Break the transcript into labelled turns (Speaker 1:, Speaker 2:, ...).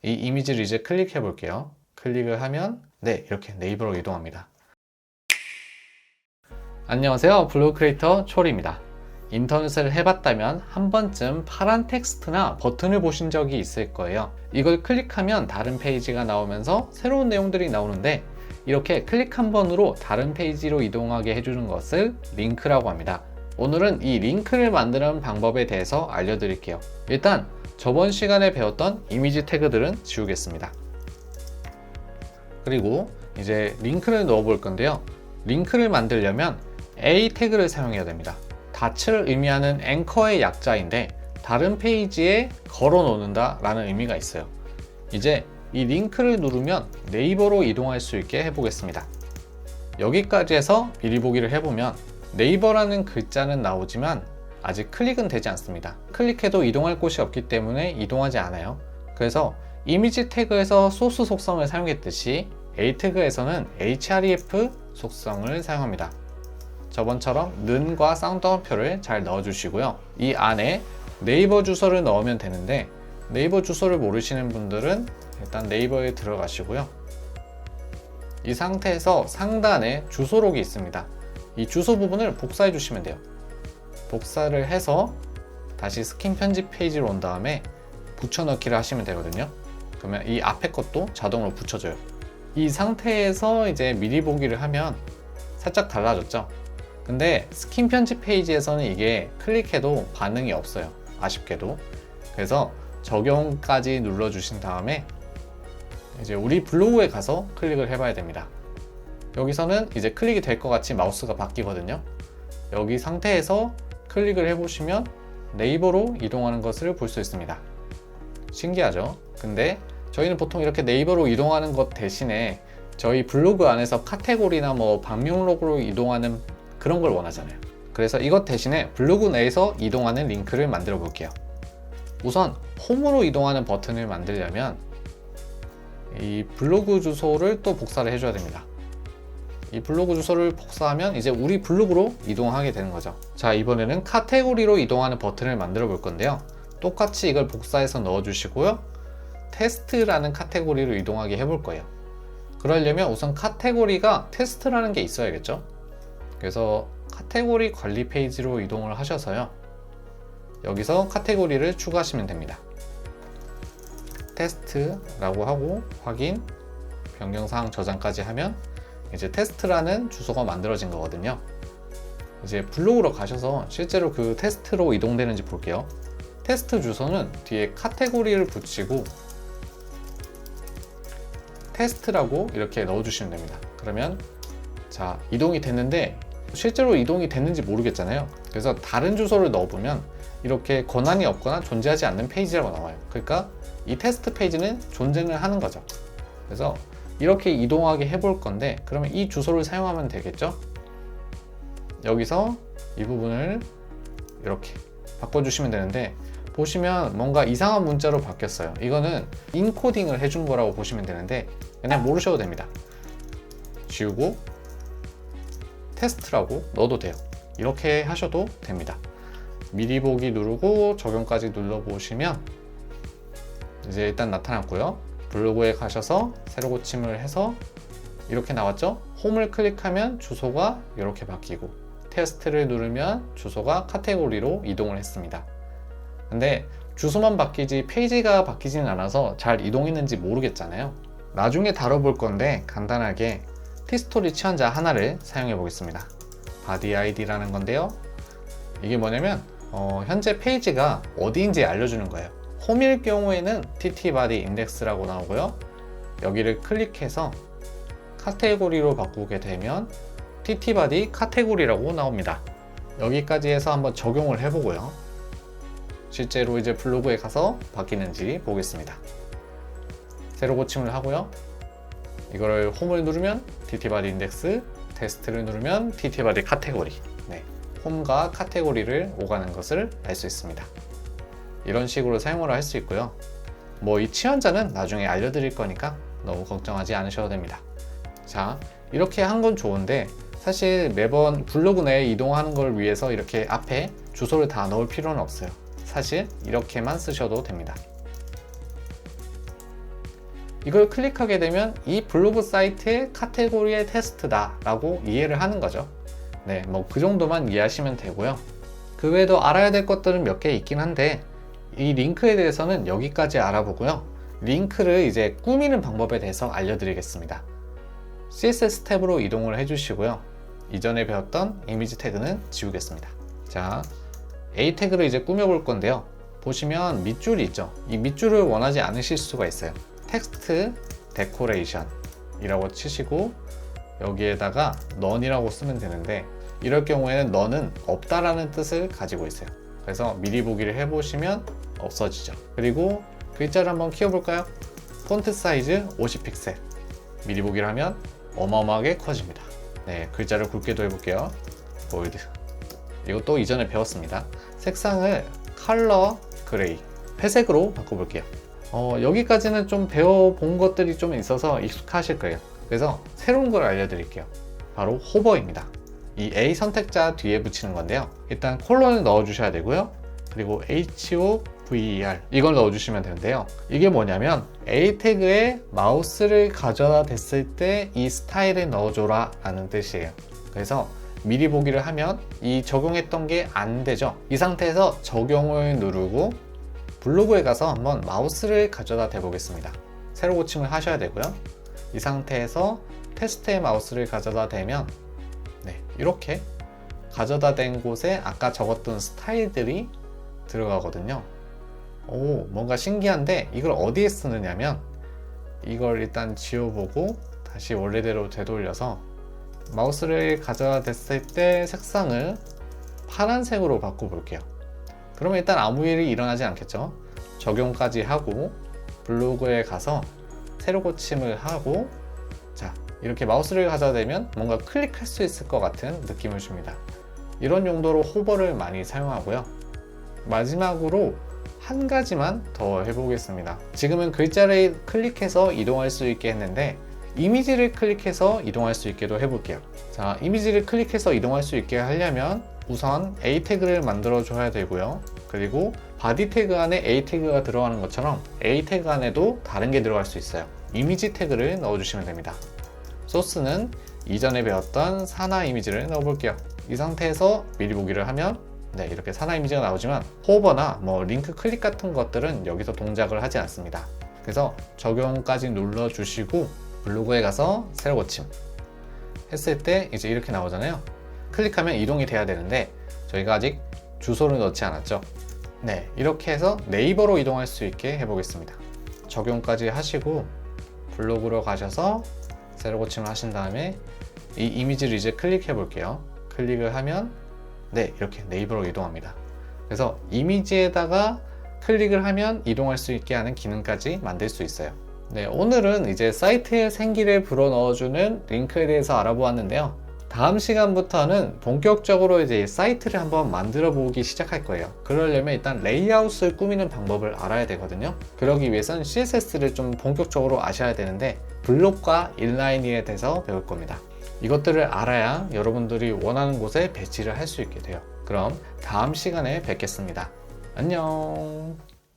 Speaker 1: 이 이미지를 이제 클릭해 볼게요. 클릭을 하면 네, 이렇게 네이버로 이동합니다. 안녕하세요. 블로그 크리에이터 초리입니다. 인터넷을 해봤다면 한 번쯤 파란 텍스트나 버튼을 보신 적이 있을 거예요. 이걸 클릭하면 다른 페이지가 나오면서 새로운 내용들이 나오는데 이렇게 클릭 한 번으로 다른 페이지로 이동하게 해주는 것을 링크라고 합니다. 오늘은 이 링크를 만드는 방법에 대해서 알려드릴게요. 일단 저번 시간에 배웠던 이미지 태그들은 지우겠습니다. 그리고 이제 링크를 넣어 볼 건데요. 링크를 만들려면 A 태그를 사용해야 됩니다. 닻을 의미하는 앵커의 약자인데 다른 페이지에 걸어 놓는다 라는 의미가 있어요. 이제 이 링크를 누르면 네이버로 이동할 수 있게 해보겠습니다. 여기까지 해서 미리 보기를 해보면 네이버라는 글자는 나오지만 아직 클릭은 되지 않습니다. 클릭해도 이동할 곳이 없기 때문에 이동하지 않아요. 그래서 이미지 태그에서 소스 속성을 사용했듯이 A 태그에서는 href 속성을 사용합니다. 저번처럼 는과 쌍따옴표를 잘 넣어주시고요. 이 안에 네이버 주소를 넣으면 되는데 네이버 주소를 모르시는 분들은 일단 네이버에 들어가시고요. 이 상태에서 상단에 주소록이 있습니다. 이 주소 부분을 복사해 주시면 돼요. 복사를 해서 다시 스킨 편집 페이지로 온 다음에 붙여넣기를 하시면 되거든요. 그러면 이 앞에 것도 자동으로 붙여줘요. 이 상태에서 이제 미리 보기를 하면 살짝 달라졌죠. 근데 스킨 편집 페이지에서는 이게 클릭해도 반응이 없어요. 아쉽게도. 그래서 적용까지 눌러주신 다음에 이제 우리 블로그에 가서 클릭을 해봐야 됩니다. 여기서는 이제 클릭이 될 것 같이 마우스가 바뀌거든요. 여기 상태에서 클릭을 해보시면 네이버로 이동하는 것을 볼 수 있습니다. 신기하죠? 근데 저희는 보통 이렇게 네이버로 이동하는 것 대신에 저희 블로그 안에서 카테고리나 뭐 방명록으로 이동하는 그런 걸 원하잖아요. 그래서 이것 대신에 블로그 내에서 이동하는 링크를 만들어 볼게요. 우선 홈으로 이동하는 버튼을 만들려면 이 블로그 주소를 또 복사를 해줘야 됩니다. 이 블로그 주소를 복사하면 이제 우리 블로그로 이동하게 되는 거죠. 자, 이번에는 카테고리로 이동하는 버튼을 만들어 볼 건데요. 똑같이 이걸 복사해서 넣어 주시고요. 테스트라는 카테고리로 이동하게 해볼 거예요. 그러려면 우선 카테고리가 테스트라는 게 있어야겠죠. 그래서 카테고리 관리 페이지로 이동을 하셔서요. 여기서 카테고리를 추가하시면 됩니다. 테스트라고 하고 확인, 변경사항 저장까지 하면 이제 테스트라는 주소가 만들어진 거거든요. 이제 블로그로 가셔서 실제로 그 테스트로 이동되는지 볼게요. 테스트 주소는 뒤에 카테고리를 붙이고 테스트라고 이렇게 넣어주시면 됩니다. 그러면 자, 이동이 됐는데 실제로 이동이 됐는지 모르겠잖아요. 그래서 다른 주소를 넣어보면 이렇게 권한이 없거나 존재하지 않는 페이지라고 나와요. 그러니까 이 테스트 페이지는 존재를 하는 거죠. 그래서 이렇게 이동하게 해볼 건데 그러면 이 주소를 사용하면 되겠죠. 여기서 이 부분을 이렇게 바꿔주시면 되는데 보시면 뭔가 이상한 문자로 바뀌었어요. 이거는 인코딩을 해준 거라고 보시면 되는데 그냥 모르셔도 됩니다. 지우고 테스트라고 넣어도 돼요. 이렇게 하셔도 됩니다. 미리 보기 누르고 적용까지 눌러보시면 이제 일단 나타났고요. 블로그에 가셔서 새로 고침을 해서 이렇게 나왔죠? 홈을 클릭하면 주소가 이렇게 바뀌고 테스트를 누르면 주소가 카테고리로 이동을 했습니다. 근데 주소만 바뀌지 페이지가 바뀌지는 않아서 잘 이동했는지 모르겠잖아요. 나중에 다뤄볼 건데 간단하게 티스토리 치환자 하나를 사용해 보겠습니다. body id라는 건데요. 이게 뭐냐면 현재 페이지가 어디인지 알려주는 거예요. 홈일 경우에는 ttbody index라고 나오고요. 여기를 클릭해서 카테고리로 바꾸게 되면 ttbody 카테고리라고 나옵니다. 여기까지 해서 한번 적용을 해보고요. 실제로 이제 블로그에 가서 바뀌는지 보겠습니다. 새로 고침을 하고요. 이거를 홈을 누르면 ttbody index, 테스트를 누르면 ttbody 카테고리. 네, 홈과 카테고리를 오가는 것을 알 수 있습니다. 이런 식으로 사용을 할 수 있고요. 뭐 이 치환자는 나중에 알려드릴 거니까 너무 걱정하지 않으셔도 됩니다. 자, 이렇게 한 건 좋은데 사실 매번 블로그 내에 이동하는 걸 위해서 이렇게 앞에 주소를 다 넣을 필요는 없어요. 사실 이렇게만 쓰셔도 됩니다. 이걸 클릭하게 되면 이 블로그 사이트의 카테고리의 테스트다 라고 이해를 하는 거죠. 네, 뭐 그 정도만 이해하시면 되고요. 그 외에도 알아야 될 것들은 몇 개 있긴 한데 이 링크에 대해서는 여기까지 알아보고요. 링크를 이제 꾸미는 방법에 대해서 알려드리겠습니다. CSS 탭으로 이동을 해주시고요. 이전에 배웠던 이미지 태그는 지우겠습니다. 자, A 태그를 이제 꾸며볼 건데요. 보시면 밑줄이 있죠. 이 밑줄을 원하지 않으실 수가 있어요. 텍스트 데코레이션 이라고 치시고 여기에다가 none이라고 쓰면 되는데 이럴 경우에는 none은 없다라는 뜻을 가지고 있어요. 그래서 미리 보기를 해보시면 없어지죠. 그리고 글자를 한번 키워볼까요? 폰트 사이즈 50픽셀 미리 보기를 하면 어마어마하게 커집니다. 네, 글자를 굵게도 해볼게요. 볼드. 이것도 이전에 배웠습니다. 색상을 컬러 그레이 회색으로 바꿔볼게요. 여기까지는 좀 배워본 것들이 좀 있어서 익숙하실 거예요. 그래서 새로운 걸 알려드릴게요. 바로 호버입니다. 이 A 선택자 뒤에 붙이는 건데요. 일단 콜론을 넣어주셔야 되고요. 그리고 HOVER 이걸 넣어주시면 되는데요. 이게 뭐냐면 A 태그에 마우스를 가져다 댔을 때 이 스타일을 넣어줘라 라는 뜻이에요. 그래서 미리 보기를 하면 이 적용했던 게 안 되죠. 이 상태에서 적용을 누르고 블로그에 가서 한번 마우스를 가져다 대보겠습니다. 새로 고침을 하셔야 되고요. 이 상태에서 테스트의 마우스를 가져다 대면 네, 이렇게 가져다 댄 곳에 아까 적었던 스타일들이 들어가거든요. 오, 뭔가 신기한데 이걸 어디에 쓰느냐면 이걸 일단 지워보고 다시 원래대로 되돌려서 마우스를 가져다 댔을 때 색상을 파란색으로 바꿔볼게요. 그러면 일단 아무 일이 일어나지 않겠죠. 적용까지 하고 블로그에 가서 새로 고침을 하고 자, 이렇게 마우스를 가져다 대면 뭔가 클릭할 수 있을 것 같은 느낌을 줍니다. 이런 용도로 호버를 많이 사용하고요. 마지막으로 한 가지만 더 해보겠습니다. 지금은 글자를 클릭해서 이동할 수 있게 했는데 이미지를 클릭해서 이동할 수 있게도 해볼게요. 자, 이미지를 클릭해서 이동할 수 있게 하려면 우선 A 태그를 만들어 줘야 되고요. 그리고 바디 태그 안에 A 태그가 들어가는 것처럼 A 태그 안에도 다른 게 들어갈 수 있어요. 이미지 태그를 넣어주시면 됩니다. 소스는 이전에 배웠던 사나 이미지를 넣어볼게요. 이 상태에서 미리 보기를 하면 네, 이렇게 사나 이미지가 나오지만 호버나 뭐 링크 클릭 같은 것들은 여기서 동작을 하지 않습니다. 그래서 적용까지 눌러주시고 블로그에 가서 새로 고침 했을 때 이제 이렇게 나오잖아요. 클릭하면 이동이 돼야 되는데 저희가 아직 주소를 넣지 않았죠. 네, 이렇게 해서 네이버로 이동할 수 있게 해보겠습니다. 적용까지 하시고 블로그로 가셔서 새로 고침을 하신 다음에 이 이미지를 이제 클릭해 볼게요. 클릭을 하면 네, 이렇게 네이버로 이동합니다. 그래서 이미지에다가 클릭을 하면 이동할 수 있게 하는 기능까지 만들 수 있어요. 네, 오늘은 이제 사이트에 생기를 불어넣어주는 링크에 대해서 알아보았는데요. 다음 시간부터는 본격적으로 이제 사이트를 한번 만들어 보기 시작할 거예요. 그러려면 일단 레이아웃을 꾸미는 방법을 알아야 되거든요. 그러기 위해선 CSS를 좀 본격적으로 아셔야 되는데 블록과 인라인에 대해서 배울 겁니다. 이것들을 알아야 여러분들이 원하는 곳에 배치를 할 수 있게 돼요. 그럼 다음 시간에 뵙겠습니다. 안녕.